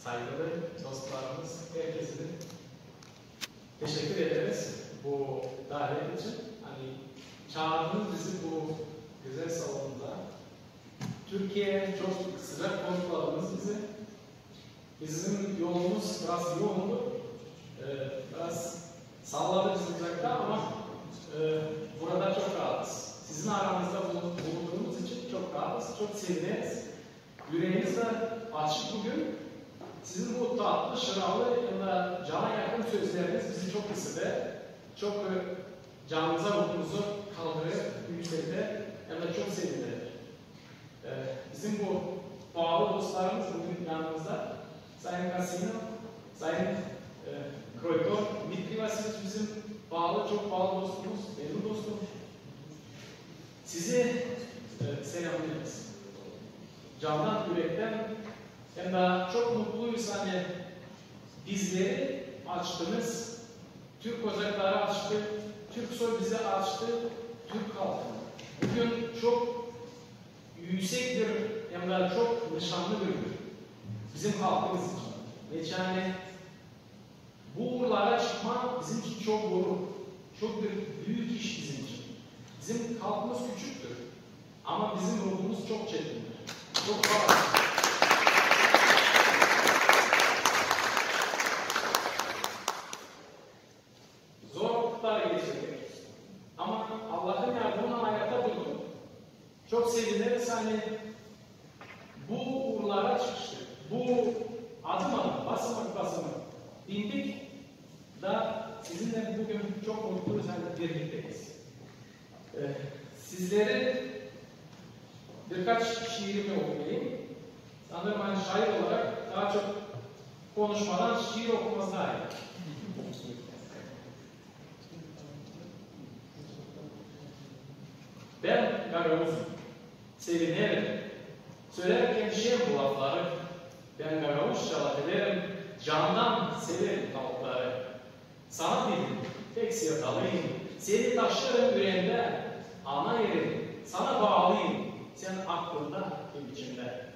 saygılı dostlarımız, herkese teşekkür ederiz bu davet için. Hani çağırdınız bizi bu güzel salonda. Türkiye çok sıcak konuklarımız bize. Bizim yolumuz biraz yoğundu. Biraz salladı sıcakta ama burada çok rahatız. Sizin aranızda bulunduğumuz için çok rahatız, çok seviniriz. Yüreğiniz de açık bugün. Sizin bu tatlı, şınalı ya da cana yakın sözleriniz bizi çok ısıtır. Çok canınıza, ruhunuzu kaldırır, yükseltir ya da çok sevindirir. Bizim bu pahalı dostlarımız bugün yanımızda. Sayın Kasino, Sayın Kroytor, Dmitri Vasilic bizim pahalı, çok pahalı dostumuz, benim dostum. Sizi selamlıyoruz. Candan, yürekten hem de çok mutluyuz hani bizleri açtınız, Türk ocakları açtı, Türk soy bizi açtı, Türk halkı. Bugün çok yüksek bir hem de çok nişanlı bir gün. Bizim halkımız için. Yani bu uğurlara çıkmak bizim için çok gurur, çok bir büyük iş bizim için. Bizim halkımız küçüktür ama bizim ruhumuz çok çetindir. Çok fazla. Zorluklar geçirdik. Ama Allah'ın yardımıyla hayata bulduk. Çok seviniriz hani bu uğurlara çıkıştık. Bu adım basamak bindik da sizinle bugün çok mutluyuz hani birlikteyiz. Sizlere birkaç şiirimi okuyayım. Sanırım hani şair olarak daha çok konuşmadan şiir okuması daha iyi. Ben Gagavuz'um, sevinerim. Söylerken bu lafları, ben Gagavuzça laf ederim, candan severim tavukları. Sana dedim, tek sevdalıyım, seni taşlarım yüreğimde, ana yerim, sana bağlıyım, sen aklında, hem içimde.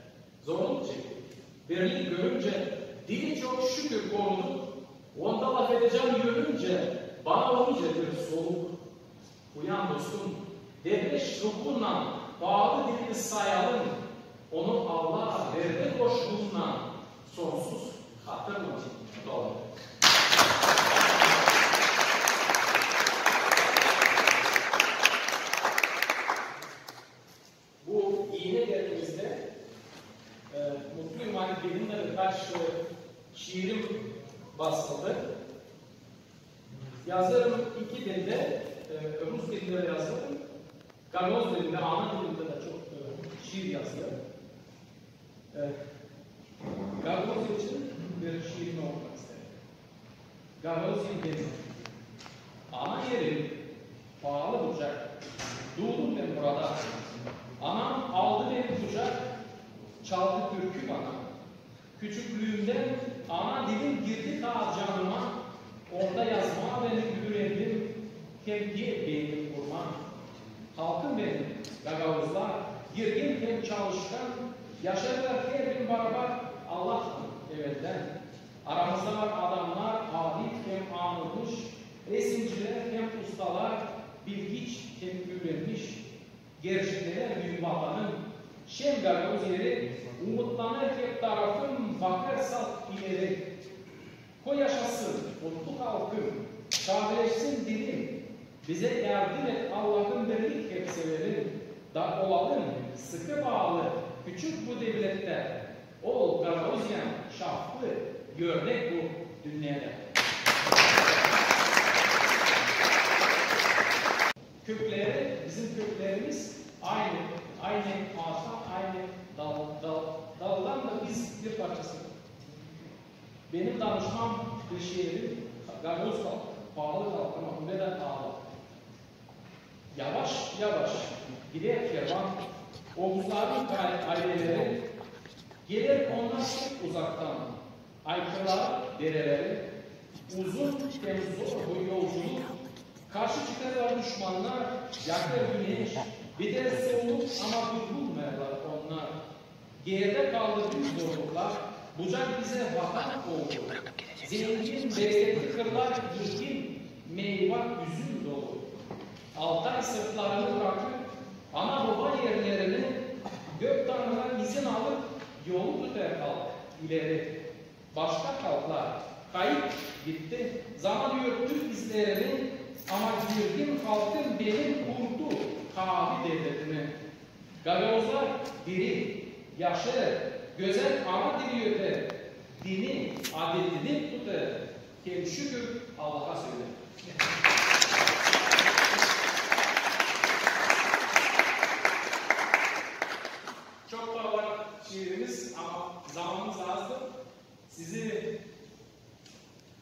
Zorluk çektik, birlik görünce, dili çok şükür koruduk, onda laf edeceğim yürünce, bana olunca bir soluk. Uyan dostum, devleş ruhunla, bağlı dilini sayalım, onu Allah verdi koşluğunla, sonsuz hatırla doğru. Bu iğne derimizde mutluyum hani benim de birkaç şiirim basıldı. Yazarım iki dilde, Rus dilinde yazdım. Gagavuz dilinde, ana dilinde de çok şiir yazıyor. Gagavuz için bir şiirimi okumak isterim. Gagavuz'un gezisi. Ana yerim, pahalı bucak, doğdum ben burada. Anam aldı beni kucak, çaldı türkü bana. Küçüklüğümden ana dilim girdi ta canıma, orada yazma benim yüreğim, kemkiye beynim kurma. Halkım benim, Gagavuzlar, girgin hem çalışkan, yaşarlar her gün beraber Allah'tan evvelden. Aramızda var adamlar, arif hem anılmış, resimciler hem ustalar, bilgiç hem öğrenmiş, gerçekler büyük vatanın, şem Gagavuz yeri, umutlanır hep tarafım, bakar salt ileri. Koy yaşasın, mutlu halkım, şahleşsin dilim, bize yardım et Allah'ın birlik hep severim. Da olalım, sıkı bağlı, küçük bu devlette. Ol Gagavuzyan, şahlı, örnek bu dünyada. Kökleri, bizim köklerimiz aynı ağaçtan, aynı daldan da biz bir parçası. Benim danışmam bir şiirim, Gagavuz halkı, pahalı halkı ama neden pahalı? Yavaş yavaş gider kervan, Oğuzların aileleri, gelir onlar çok uzaktan, aykırılar dereleri, uzun hem zor bu yolculuk, karşı çıkarlar düşmanlar, yakar güneş, bir de soğuk ama durulmayanlar onlar. Geride kaldı büyük zorluklar, bucak bize vatan oldu. Zengin, bereketli kırlar, yeşil, meyve, üzüm dolu. Altay sırtlarını bırakıp, ana baba yerlerini gök tanrıdan izin alıp yolu tutar halk ileri. Başka halklar kayıp gitti. Zaman yürüttü izlerini ama girdim halkın benim kurdu kahvi devletini. Gagalozlar diri, yaşlı, güzel ana dili öter. Dini, adetini tutar. Kel şükür Allah'a söyle. Çok parlak şiirimiz ama zamanımız azdı. Sizi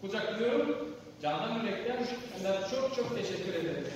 kucaklıyorum. Candan yürekten çok çok teşekkür ederim.